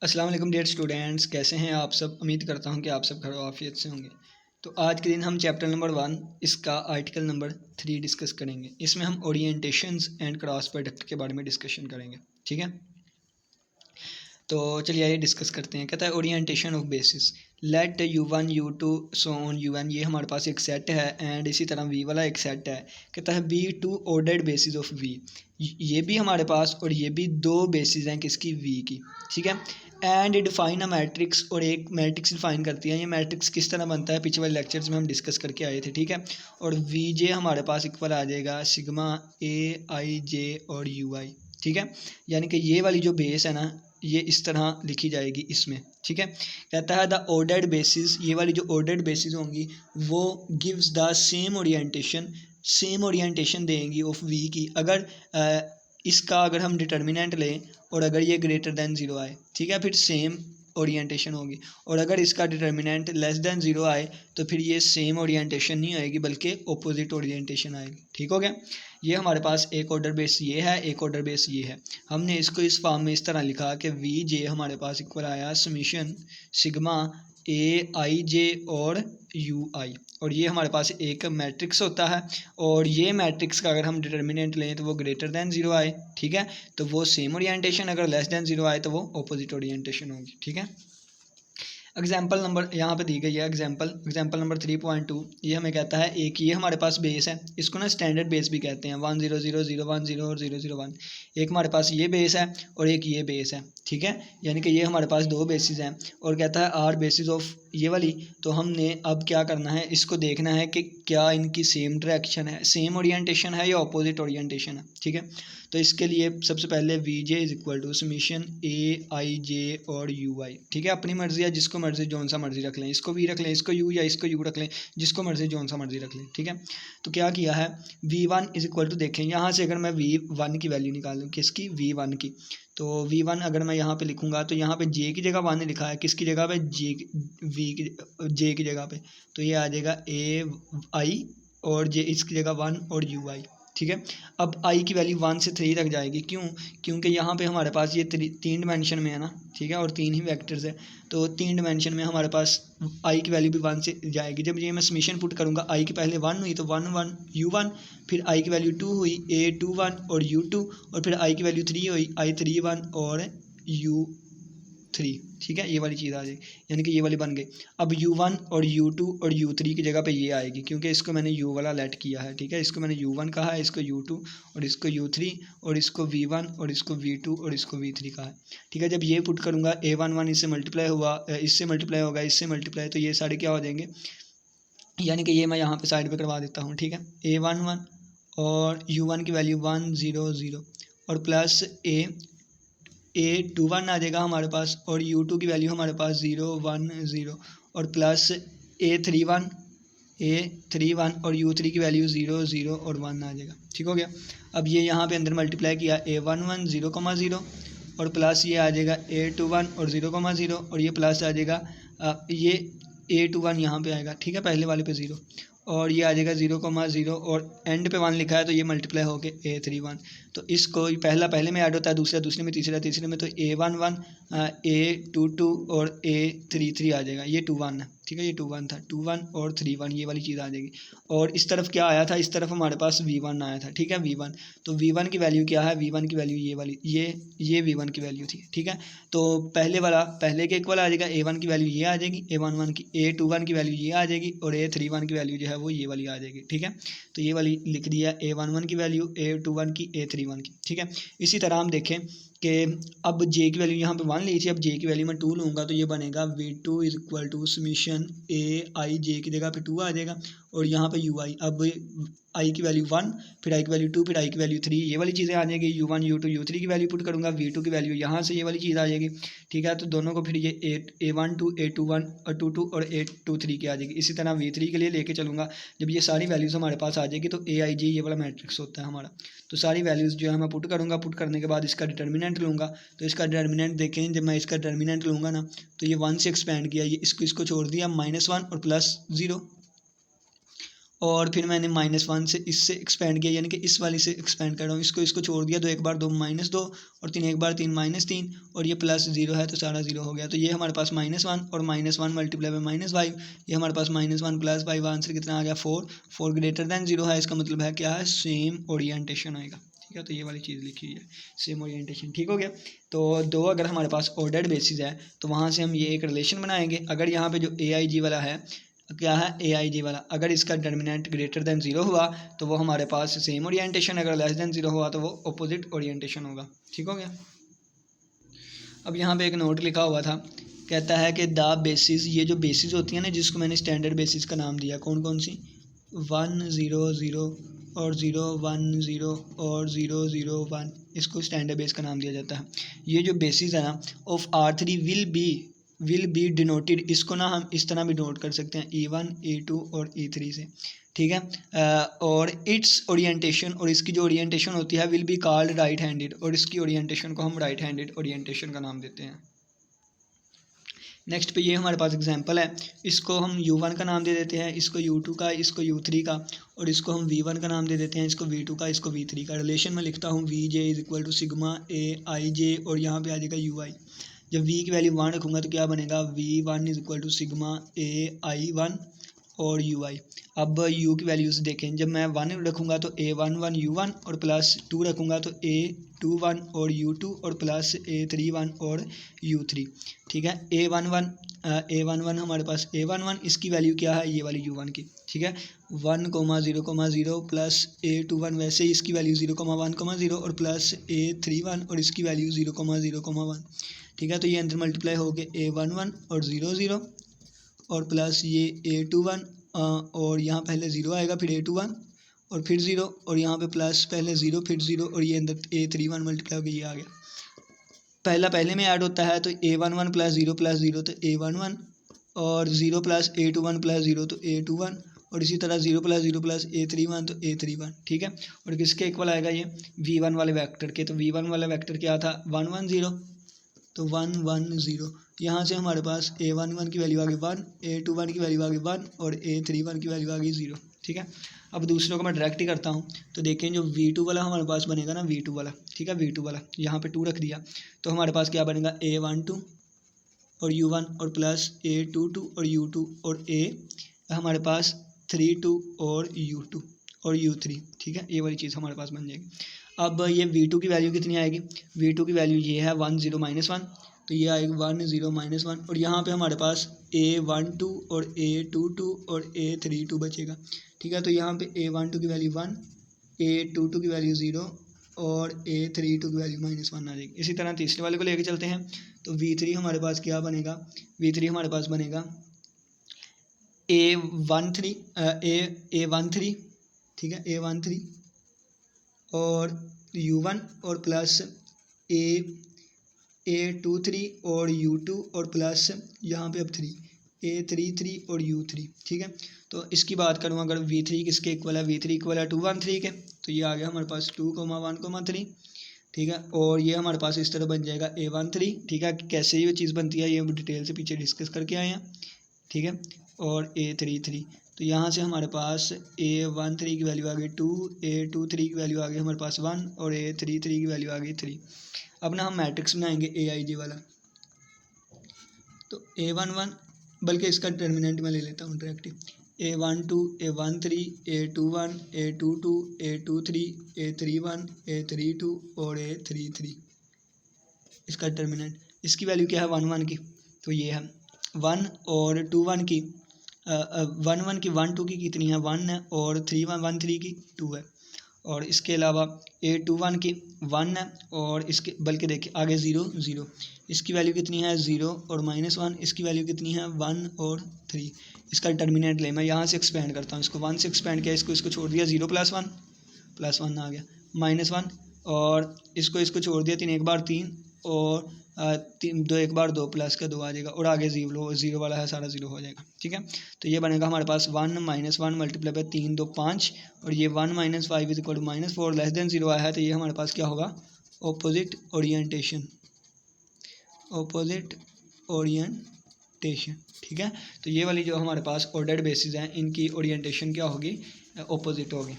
अस्सलाम वालेकुम dear students, कैसे हैं आप सब। उम्मीद करता हूं कि आप सब खैर आफियत से होंगे। तो आज के दिन हम चैप्टर नंबर 1 इसका आर्टिकल नंबर 3 डिस्कस करेंगे। इसमें हम ओरिएंटेशंस एंड क्रॉस प्रोडक्ट के बारे में डिस्कशन करेंगे। ठीक है, तो चलिए आइए डिस्कस करते हैं। कहता है orientation of basis, let u1 u2 so on un, ये हमारे पास एक सेट है एंड इसी तरह v वाला एक सेट है। कहता है be two ordered basis of v, ये भी हमारे पास और ये भी दो बेसिस हैं किसकी, v की। ठीक है, एंड डिफाइन अ मैट्रिक्स, और एक मैट्रिक्स डिफाइन करती है। ये मैट्रिक्स किस तरह बनता है पिछले वाले लेक्चर्स में हम डिस्कस करके आए थे। ठीक है, और वी जे हमारे पास इक्वल आ जाएगा सिग्मा ए आई जे और यू आई। ठीक है, यानी कि ये वाली जो बेस है ना, ये इस तरह लिखी जाएगी इसमें। ठीक है, कहता है द ऑर्डर्ड बेसिस, ये वाली जो ऑर्डर्ड बेसिस होंगी वो गिव्स द सेम ओरिएंटेशन देंगी ऑफ वी की। अगर इसका अगर हम डिटर्मिनेंट लें और अगर ये ग्रेटर दैन ज़ीरो आए, ठीक है, फिर सेम ओरिएंटेशन होगी। और अगर इसका डिटर्मिनेंट लेस दैन ज़ीरो आए तो फिर ये सेम ओरिएंटेशन नहीं आएगी बल्कि अपोजिट ओरिएंटेशन आएगी। ठीक हो गया, ये हमारे पास एक ऑर्डर बेस ये है, एक ऑर्डर बेस ये है। हमने इसको इस फॉर्म में इस तरह लिखा कि वी जे हमारे पास इक्वल आया summation sigma A I J और यू आई, और ये हमारे पास एक मैट्रिक्स होता है। और ये मैट्रिक्स का अगर हम डिटर्मिनेंट लें तो वो ग्रेटर दैन ज़ीरो आए, ठीक है, तो वो सेम ओरिएंटेशन, अगर लेस दैन ज़ीरो आए तो वो अपोजिट ओरिएंटेशन होगी। ठीक है, एग्जाम्पल नंबर यहाँ पे दी गई है, एग्जाम्पल नंबर 3.2। ये हमें कहता है एक ये हमारे पास बेस है, इसको ना स्टैंडर्ड बेस भी कहते हैं, 1 0 0 0 1 0 और 0 0 1। एक हमारे पास ये बेस है और एक ये बेस है। ठीक है, यानी कि ये हमारे पास दो बेसिस हैं। और कहता है आर बेसिस ऑफ ये वाली, तो हमने अब क्या करना है, इसको देखना है कि क्या इनकी सेम डायरेक्शन है, सेम ओरिएंटेशन है या अपोजिट ओरिएंटेशन है। ठीक है, तो इसके लिए सबसे पहले V J is equal to summation A I J और यू आई। ठीक है, अपनी मर्जी है, जिसको मर्जी जौन सा मर्जी रख लें, इसको वी रख लें, इसको यू या इसको यू रख लें, जिसको मर्जी जौन सा मर्जी रख लें। ठीक है, तो क्या किया है, v one is equal to, देखें यहाँ से अगर मैं वी वन की वैल्यू निकालूँ, किसकी, वी वन की, तो वी वन अगर मैं यहाँ पे लिखूँगा तो यहाँ पे जे की जगह वन लिखा है, किसकी जगह पे, वी की, जे की जगह पे, तो ये आ जाएगा ए आई और जे इसकी जगह वन और यू आई। ठीक है, अब आई की वैल्यू 1 से 3 तक जाएगी, क्यों, क्योंकि यहाँ पे हमारे पास ये तीन डिमेंशन में है ना। ठीक है, और तीन ही वेक्टर्स है, तो तीन डिमेंशन में हमारे पास आई की वैल्यू भी 1 से जाएगी। जब ये मैं समीशन पुट करूँगा, आई की पहले 1 हुई तो 1 1 यू 1, फिर आई की वैल्यू 2 हुई ए 2 1 और यू 2, और फिर आई की वैल्यू 3 हुई आई 3 1 और यू 3। ठीक है, ये वाली चीज़ आ जाएगी, यानी कि ये वाली बन गई। अब u1 और u2 और u3 की जगह पे ये आएगी, क्योंकि इसको मैंने u वाला लेट किया है। ठीक है, इसको मैंने u1 कहा है, इसको u2 और इसको u3 और इसको v1 और इसको v2 और इसको v3 कहा है। ठीक है, जब ये पुट करूँगा a11 इससे मल्टीप्लाई हुआ, इससे मल्टीप्लाई होगा, इससे मल्टीप्लाई, तो ये सारे क्या हो जाएंगे, यानी कि ये मैं यहाँ पर साइड पर करवा देता हूँ। ठीक है, a11 और u1 की वैल्यू 1 0 0 और प्लस a21 आ जाएगा हमारे पास, और u2 की वैल्यू हमारे पास 0 1 0 और प्लस a31 और u3 की वैल्यू 0 0 और 1 आ जाएगा। ठीक हो गया, अब ये यहाँ पे अंदर मल्टीप्लाई किया a11 0 0 और प्लस ये आ जाएगा a21 और 0 0 और ये प्लस आ जाएगा ये a21 यहाँ पे आएगा। ठीक है, पहले वाले पे 0 और ये आ जाएगा 0 0 और एंड पे 1 लिखा है तो ये मल्टीप्लाई हो गया a31। तो इसको पहला पहले में ऐड होता है, दूसरा दूसरे में, तीसरा तीसरे में, तो a11 a22 और a33 आ जाएगा। ये 21 है, ठीक है, ये 21 था, 21 और 31 ये वाली चीज़ आ जाएगी। और इस तरफ क्या आया था, इस तरफ हमारे पास v1 आया था। ठीक है, v1, तो v1 की वैल्यू क्या है, v1 की वैल्यू ये वाली, ये v1 की वैल्यू थी। ठीक है, तो पहले वाला पहले के इक्वल आ जाएगा, a1 की वैल्यू ये आ जाएगी, a11 की, a21 की वैल्यू ये आ जाएगी और a31 की वैल्यू जो है वो ये वाली आ जाएगी। ठीक है, तो ये वाली लिख दिया, a11 की वैल्यू, a21 की, a31 की। ठीक है, इसी तरह हम देखें कि अब j की वैल्यू यहाँ पे 1 ली थी, अब j की वैल्यू मैं 2 लूँगा तो ये बनेगा v2 is equal to summation a i j की जगह पे 2 आ जाएगा और यहाँ पे u आई, अब i की वैल्यू 1, फिर i की वैल्यू 2, फिर i की वैल्यू 3, ये वाली चीज़ें आ जाएगी। u1 u2 u3 की वैल्यू पुट करूँगा, v2 की वैल्यू यहाँ से ये वाली चीज़ आ जाएगी। ठीक है, तो दोनों को फिर ये a12 a21 और 22 और a23 की आ जाएगी। इसी तरह v3 के लिए लेके चलूँगा, जब ये सारी वैल्यूज़ हमारे पास आ जाएगी तो a आई जे ये वाला मैट्रिक्स होता है हमारा। तो सारी वैल्यूज़ जो है मैं पुट करूँगा, पुट करने के बाद इसका डिटर्मिनेंट लूँगा, तो इसका डिटर्मिनेंट देखें, जब मैं इसका डिटर्मिनेंट लूँगा ना तो ये 1 से एक्सपेंड किया, ये इसको छोड़ दिया -1 और +0, और फिर मैंने -1 से इससे एक्सपेंड किया, यानी कि इस वाली से एक्सपेंड कर रहा हूँ, इसको छोड़ दिया, 2 एक बार 2 -2 और 3 एक बार 3 -3 और ये +0 है तो सारा 0 हो गया। तो ये हमारे पास -1 और -1 मल्टीप्लाई बाई -5, ये हमारे पास -1 + 5, आंसर कितना आ गया 4। 4 ग्रेटर दैन 0 है, इसका मतलब है क्या है, सेम ओरिएंटेशन आएगा। ठीक है, तो ये वाली चीज़ लिखी हुई है, सेम ओरिएंटेशन। ठीक हो गया। तो 2 अगर हमारे पास ऑर्डर्ड बेसिस है तो वहाँ से हम ये एक रिलेशन बनाएंगे। अगर यहाँ पे जो AIG वाला है, क्या है, AIG वाला, अगर इसका डिटर्मिनेंट ग्रेटर दैन 0 हुआ तो वो हमारे पास सेम ओरिएंटेशन, अगर लेस दैन 0 हुआ तो वो अपोजिट ओरिएंटेशन होगा। ठीक हो गया। अब यहाँ पे एक नोट लिखा हुआ था, कहता है कि द बेसिस, ये जो बेसिस होती है ना, जिसको मैंने स्टैंडर्ड बेसिस का नाम दिया, कौन कौन सी, 1 0 0 और 0 1 0 और 0 0 1, इसको स्टैंडर्ड बेस का नाम दिया जाता है। ये जो बेसिस है ना of R3 will be denoted, इसको ना हम इस तरह भी डिनोट कर सकते हैं, E1 E2 और E3 से। ठीक है। और इट्स ओरिएंटेशन, और इसकी जो ओरिएंटेशन होती है, will be called right handed, और इसकी ओरिएंटेशन को हम राइट हैंडेड ओरिएंटेशन का नाम देते हैं। नेक्स्ट पे ये हमारे पास एग्जांपल है, इसको हम U1 का नाम दे देते हैं, इसको U2 का, इसको U3 का, और इसको हम V1 का नाम दे देते हैं, इसको V2 का, इसको V3 का। रिलेशन में लिखता हूँ VJ = सिग्मा AIJ, और यहाँ पे आ जाएगा UI। जब V की वैल्यू 1 रखूँगा तो क्या बनेगा, V1 = सिग्मा AI1 और UI। अब U की वैल्यूज़ देखें, जब मैं 1 रखूँगा तो A11 U1 और +2 रखूँगा तो A21 और U2 और +A31 और U3। ठीक है। A11 हमारे पास A11, इसकी वैल्यू क्या है, ये वाली U1 की। ठीक है। 1, 0, 0 प्लस A21, वैसे ही इसकी वैल्यू 0, 1, 0 और प्लस A31 और इसकी वैल्यू 0, 0, 1। ठीक है। तो ये अंदर मल्टीप्लाई हो गए A11 और 0 0 और प्लस ये A21, और यहाँ पहले 0 आएगा, फिर A21 और फिर 0, और यहाँ पे प्लस पहले 0 फिर 0, और ये अंदर A31 मल्टीप्लाई हो गया, ये आ गया। पहला पहले में ऐड होता है तो A11 + 0 तो A11, और 0 + A21 + 0 तो A21, और इसी तरह 0 + 0 + A31 तो A31। ठीक है। और किसके इक्वल आएगा, ये V1 वाले वेक्टर के। तो V1 वाला वेक्टर क्या था, 1 1 0, तो 1 1 0। यहाँ से हमारे पास A11 की वैल्यू आ गई 1, A21 की वैल्यू आ गई 1 और A31 की वैल्यू आ गई 0। ठीक है। अब दूसरों को मैं डायरेक्ट ही करता हूँ, तो देखें जो V2 वाला हमारे पास बनेगा ना, V2 वाला, ठीक है, V2 वाला यहाँ पे 2 रख दिया, तो हमारे पास क्या बनेगा, A12 और U1 और प्लस A22 और U2 और A हमारे पास 32 और U2 और U3। ठीक है, ये वाली चीज़ हमारे पास बन जाएगी। अब ये V2 की वैल्यू कितनी आएगी, V2 की वैल्यू ये है 1 0 -1, तो ये आएगी 1 0 -1, और यहाँ पे हमारे पास A12 और A22 और A32 बचेगा। ठीक है, तो यहाँ पे A12 की वैल्यू 1, A22 की वैल्यू 0 और A32 की वैल्यू -1 आ जाएगी। इसी तरह तीसरे वाले को लेके चलते हैं, तो V3 हमारे पास क्या बनेगा, V3 हमारे पास बनेगा A13, ठीक है, A13 और U1 और प्लस A23 और U2 और प्लस यहाँ पे अब 3 A33 और U3। ठीक है, तो इसकी बात करूँ अगर V3 किसके इक्वल है, V3 इक्वल है 2 1 3 के, तो ये आ गया हमारे पास 2 1 3। ठीक है, और ये हमारे पास इस तरह बन जाएगा A13। ठीक है, कैसे ये चीज़ बनती है ये डिटेल से पीछे डिस्कस करके आए हैं। ठीक है, और A33, तो यहाँ से हमारे पास A13 की वैल्यू आ गई 2, A23 की वैल्यू आ गई हमारे पास 1 और A33 की वैल्यू आ गई 3। अब ना हम मैट्रिक्स बनाएंगे AIJ वाला, तो A11, बल्कि इसका डिटर्मिनेंट मैं ले लेता हूँ direct, A12 A13 A21 A22 A23 A31 A32 और A33, इसका डिटर्मिनेंट, इसकी वैल्यू क्या है 1 1 की, तो ये है 1 और 2 1 की 1 1 की 1 2 की कितनी है 1 है, और 3 1 1 3 की 2 है, और इसके अलावा A21 की 1 है, और इसके बल्कि देखिए आगे 0 0, इसकी वैल्यू कितनी है 0 और -1, इसकी वैल्यू कितनी है 1 और 3। इसका डिटर्मिनेंट ले, मैं यहाँ से एक्सपेंड करता हूँ, इसको 1 से एक्सपेंड किया, इसको छोड़ दिया, 0 + 1 आ गया, -1, और इसको छोड़ दिया, 3 एक बार 3 और 2 एक बार 2 प्लस का 2 आ जाएगा, और आगे 0 वाला है सारा 0 हो जाएगा। ठीक है, तो ये बनेगा हमारे पास 1 -1 मल्टीप्लाई बाय 3 2 5, और ये 1 - 5 = -4 लेस देन 0 आया है, तो ये हमारे पास क्या होगा, ऑपोजिट ओरिएंटेशन। ओरिएंटेशन, ठीक है। तो ये वाली जो हमारे पास ऑर्डर्ड बेसिस हैं इनकी ओरिएंटेशन क्या होगी, ऑपोजिट होगी।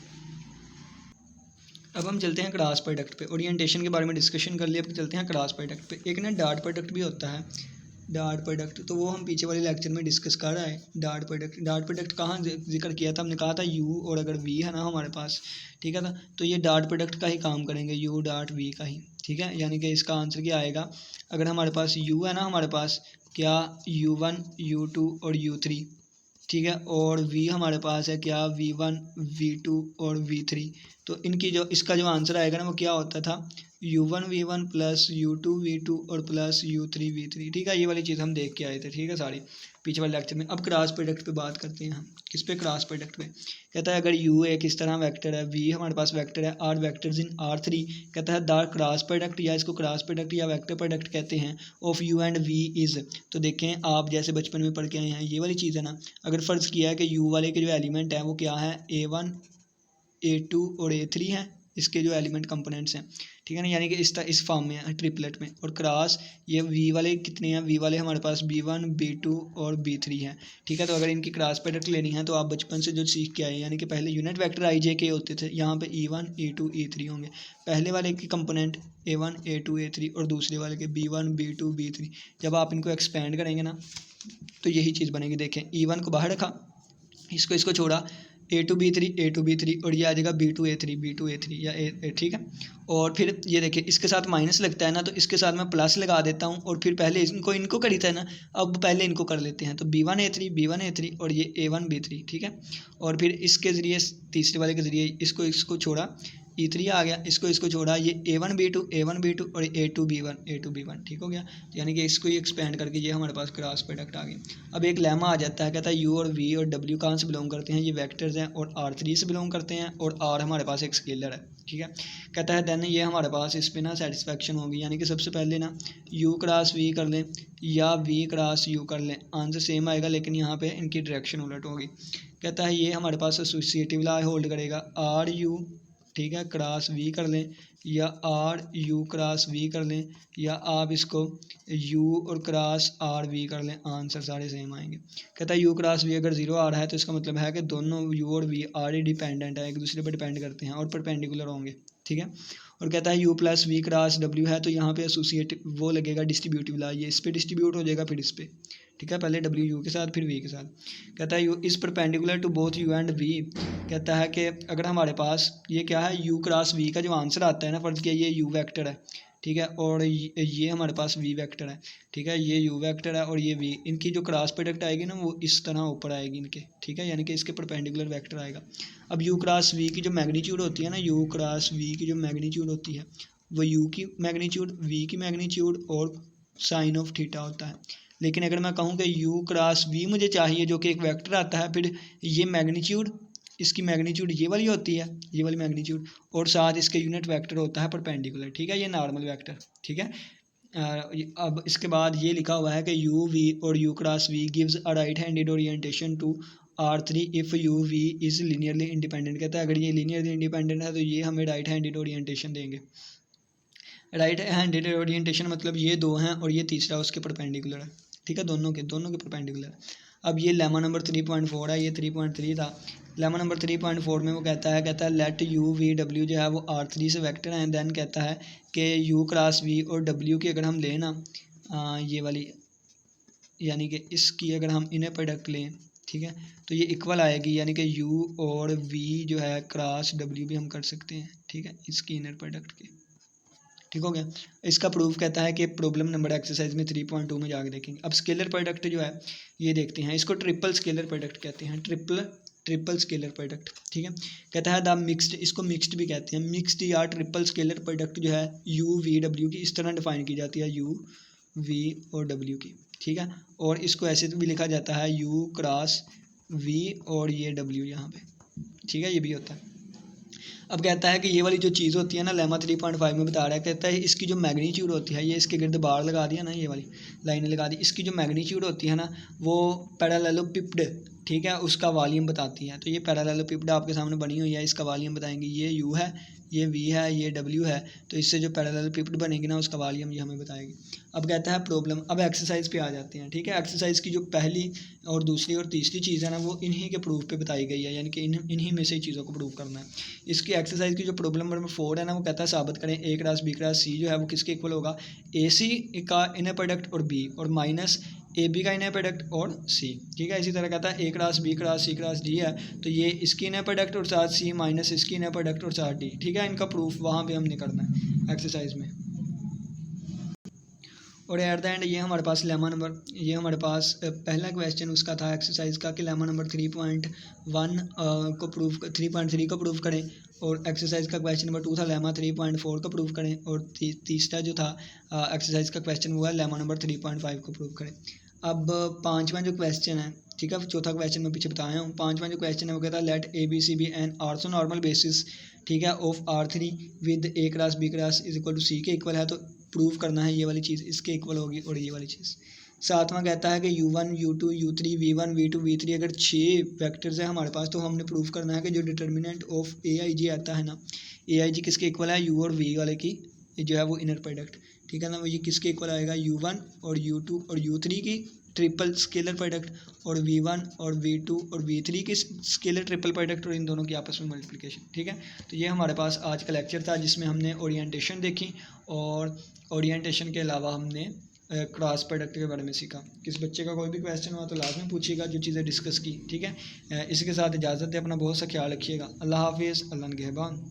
अब हम चलते हैं क्रॉस प्रोडक्ट पे। ओरिएंटेशन के बारे में डिस्कशन कर लिया, अब चलते हैं क्रॉस प्रोडक्ट पे। एक ना डॉट प्रोडक्ट भी होता है, डॉट प्रोडक्ट, तो वो हम पीछे वाले लेक्चर में डिस्कस कर रहे हैं। डॉट प्रोडक्ट कहाँ जिक्र किया था, हमने कहा था यू और अगर वी है ना हमारे पास, ठीक है ना, तो ये डॉट प्रोडक्ट का ही काम करेंगे, यू डॉट वी का ही, ठीक है। यानी कि इसका आंसर क्या आएगा, अगर हमारे पास यू है ना हमारे पास क्या u1 u2 और u3, ठीक है, और v हमारे पास है क्या v1 v2 और v3। तो इनकी जो इसका जो आंसर आएगा ना वो क्या होता था, u1 v1 plus u2 v2 और प्लस u3 v3, ठीक है। ये वाली चीज़ हम देख के आए थे, ठीक है, सारी पीछे वाले लेक्चर में। अब क्रॉस प्रोडक्ट पे बात करते हैं हम, किस पे, क्रॉस प्रोडक्ट पे। कहता है अगर u एक इस तरह वेक्टर है, v हमारे पास वेक्टर है, r वेक्टर्स इन R3, कहता है द क्रॉस प्रोडक्ट, या इसको क्रॉस प्रोडक्ट या वेक्टर प्रोडक्ट कहते हैं, of u and v is. तो देखें आप जैसे बचपन में पढ़ के आए हैं ये वाली चीज़ है ना, अगर फ़र्ज़ किया है कि u वाले के जो एलिमेंट हैं वो क्या है, a1 a2 और a3 हैं, इसके जो एलिमेंट कंपोनेंट्स हैं, ठीक है ना, यानी कि इस फॉर्म में है ट्रिपलेट में। और क्रॉस ये वी वाले कितने हैं, वी वाले हमारे पास b1 b2 और b3 हैं, ठीक है। तो अगर इनकी क्रॉस प्रोडक्ट लेनी है तो आप बचपन से जो सीख के आए, यानी कि पहले यूनिट वेक्टर आई जे के होते थे, यहाँ पे e1 e2 e3 होंगे, पहले वाले की कंपोनेंट a1 a2 a3 और दूसरे वाले के b1 b2 b3। जब आप इनको एक्सपेंड करेंगे ना तो यही चीज़ बनेगी। देखें e1 को बाहर रखा, इसको छोड़ा, a2 b3 और ये आ जाएगा b2 a3 या a, ठीक है। और फिर ये देखिए इसके साथ माइनस लगता है ना, तो इसके साथ मैं प्लस लगा देता हूँ, और फिर पहले इनको कर था ना, अब पहले इनको कर लेते हैं। तो b1 a3 और ये a1 b3, ठीक है। और फिर इसके ज़रिए तीसरे वाले के ज़रिए इसको छोड़ा, e3 आ गया, इसको छोड़ा, ये a1 b2 और a2 b1, ठीक हो गया। यानी कि इसको ही एक्सपेंड करके ये हमारे पास क्रॉस प्रोडक्ट आ गई। अब एक लेमा आ जाता है, कहता है u और v और w कहाँ से बिलोंग करते हैं, ये वेक्टर्स हैं और R3 से बिलोंग करते हैं, और r हमारे पास एक स्केलर है, ठीक है। कहता है देन ये हमारे पास इस पर ना सेटिस्फेक्शन होगी, यानी कि सबसे पहले ना u क्रॉस v कर लें या v क्रॉस u कर लें, आंसर सेम आएगा, लेकिन यहाँ पे इनकी डायरेक्शन उलट होगी। कहता है ये हमारे पास एसोसिएटिव लॉ होल्ड करेगा, आर यू, ठीक है, क्रॉस वी कर लें या आर यू क्रॉस वी कर लें, या आप इसको यू और क्रॉस आर वी कर लें, आंसर सारे सेम आएंगे। कहता है यू क्रॉस वी अगर 0 आ रहा है तो इसका मतलब है कि दोनों यू और वी आर ही डिपेंडेंट है, एक दूसरे पर डिपेंड करते हैं और परपेंडिकुलर होंगे, ठीक है। और कहता है u plus v cross w है, तो यहाँ पे एसोसिएट वो लगेगा डिस्ट्रीब्यूटिव लॉ, ये इस पर डिस्ट्रीब्यूट हो जाएगा फिर इस पर, ठीक है, पहले w u के साथ फिर v के साथ। कहता है u is perpendicular to both u and v। कहता है कि अगर हमारे पास ये क्या है u क्रॉस v का जो आंसर आता है ना, फर्ज किया ये u वेक्टर है, ठीक है, और ये हमारे पास v वेक्टर है, ठीक है, ये u वेक्टर है और ये v, इनकी जो क्रॉस प्रोडक्ट आएगी ना वो इस तरह ऊपर आएगी इनके, ठीक है, यानी कि इसके परपेंडिकुलर वेक्टर आएगा। अब u क्रॉस v की जो मैग्नीट्यूड होती है ना, u क्रॉस v की जो मैग्नीट्यूड होती है वो u की मैग्नीट्यूड, v की मैग्नीट्यूड और साइन ऑफ थीटा होता है। लेकिन अगर मैं कहूँ कि u क्रॉस v मुझे चाहिए जो कि एक वेक्टर आता है, फिर ये मैग्नीट्यूड, इसकी मैग्नीट्यूड ये वाली होती है, ये वाली मैग्नीट्यूड, और साथ इसके यूनिट वेक्टर होता है परपेंडिकुलर, ठीक है, ये नॉर्मल वेक्टर, ठीक है। अब इसके बाद ये लिखा हुआ है कि u v और u cross v gives a right handed orientation to R3 if u v is linearly independent. कहता है अगर ये लीनियरली इंडिपेंडेंट है तो ये हमें राइट हैंडेड ओरिएंटेशन देंगे। राइट हैंडेड ओरिएंटेशन मतलब ये दो हैं और ये तीसरा उसके परपेंडिकुलर है, ठीक है, दोनों के परपेंडिकुलर। अब ये लेमा नंबर 3.4 है, ये 3.3 था। लेमा नंबर 3.4 में वो कहता है लेट u v w जो है वो R3 से वेक्टर है, देन कहता है कि u क्रॉस v और w की अगर हम लें ना, ये वाली यानी कि इसकी अगर हम इनर प्रोडक्ट लें, ठीक है, तो ये इक्वल आएगी, यानी कि u और v जो है क्रॉस w भी हम कर सकते हैं, ठीक है, इसकी इनर प्रोडक्ट के, ठीक हो गया। इसका प्रूफ कहता है कि प्रॉब्लम नंबर एक्सरसाइज में 3.2 में जाके देखेंगे। अब स्केलर प्रोडक्ट जो है ये देखते हैं, इसको ट्रिपल स्केलर प्रोडक्ट कहते हैं, ट्रिपल स्केलर प्रोडक्ट, ठीक है। कहता है द मिक्स्ड, इसको मिक्स्ड भी कहते हैं, मिक्स्ड या ट्रिपल स्केलर प्रोडक्ट जो है u v w की इस तरह डिफाइन की जाती है, u v और w की, ठीक है। और इसको ऐसे भी लिखा जाता है u क्रॉस v और ये w यहाँ पे, ठीक है, ये भी होता है। अब कहता है कि ये वाली जो चीज़ होती है ना, लेमा 3.5 में बता रहा है, कहता है इसकी जो मैग्नीट्यूड होती है, ये इसके गिर्द बार लगा दिया ना, ये वाली लाइनें लगा दी, इसकी जो मैग्नीट्यूड होती है ना वो पैरेललोपिप्ड, ठीक है, उसका वॉल्यूम बताती है। तो ये पैरेललोपिप्ड आपके सामने बनी हुई है, इसका वॉल्यूम बताएंगे, ये u है, ये V है, ये W है, तो इससे जो पैरेललेपिपेड बनेगी ना उसका वॉल्यूम ये हमें बताएगी। अब कहता है प्रॉब्लम। अब एक्सरसाइज पे आ जाते हैं, ठीक है। एक्सरसाइज की जो पहली और दूसरी और तीसरी चीज़ है ना वो इन्हीं के प्रूफ पे बताई गई है, यानी कि इन्हीं में से चीज़ों को प्रूव करना है। इसकी एक्सरसाइज की जो प्रॉब्लम नंबर 4 है ना वो कहता है साबित करें A cross B cross C जो है वो किसके इक्वल होगा, AC का इनर प्रोडक्ट और B और माइनस AB का इनर प्रोडक्ट और C, ठीक है। इसी तरह कहता है A cross B cross C cross D है, तो ये इसकी इनर प्रोडक्ट और साथ C माइनस इसकी इनर प्रोडक्ट और साथ D, ठीक है। इनका प्रूफ वहाँ पे हमने करना है एक्सरसाइज में। और एट द एंड ये हमारे पास लेमा नंबर, ये हमारे पास पहला क्वेश्चन उसका था एक्सरसाइज का कि लेमा नंबर 3.1 को प्रूफ 3.3 को प्रूफ करें, और एक्सरसाइज का क्वेश्चन नंबर 2 था लेमा 3.4 को प्रूफ करें, और तीसरा जो था एक्सरसाइज का क्वेश्चन वो है लेमा नंबर 3.5 को प्रूफ करें। अब पांचवा जो क्वेश्चन है, ठीक है, चौथा क्वेश्चन मैं पीछे बताया हूँ। पांचवा जो क्वेश्चन है वो कहता है let ABC be an orthonormal basis, ठीक है, of R3 with A cross B cross is equal to C के इक्वल है, तो प्रूव करना है ये वाली चीज़ इसके इक्वल होगी और ये वाली चीज़। सातवां कहता है कि U1 U2 U3 V1 V2 V3 अगर 6 वेक्टर्स है हमारे पास, तो हमने प्रूव करना है कि जो डिटर्मिनेंट ऑफ AIG आता है ना, AIG किसके इक्वल है, U और V वाले की जो है वो इनर प्रोडक्ट, ठीक है ना, वो ये किसके इक्वल आएगा, U1 और U2 और U3 की ट्रिपल स्केलर प्रोडक्ट, और V1 और V2 और V3 की स्केलर ट्रिपल प्रोडक्ट, और इन दोनों की आपस में मल्टीप्लिकेशन, ठीक है। तो ये हमारे पास आज का लेक्चर था जिसमें हमने ओरिएंटेशन देखी, और ओरिएंटेशन के अलावा हमने क्रॉस प्रोडक्ट के बारे में सीखा। किस बच्चे का कोई भी क्वेश्चन हुआ तो लाजमी पूछिएगा जो चीज़ें डिस्कस की, ठीक है। इसी के साथ इजाज़त है, अपना बहुत सा ख्याल रखिएगा। अल्लाह हाफिज़, अल्लाह निगहबान।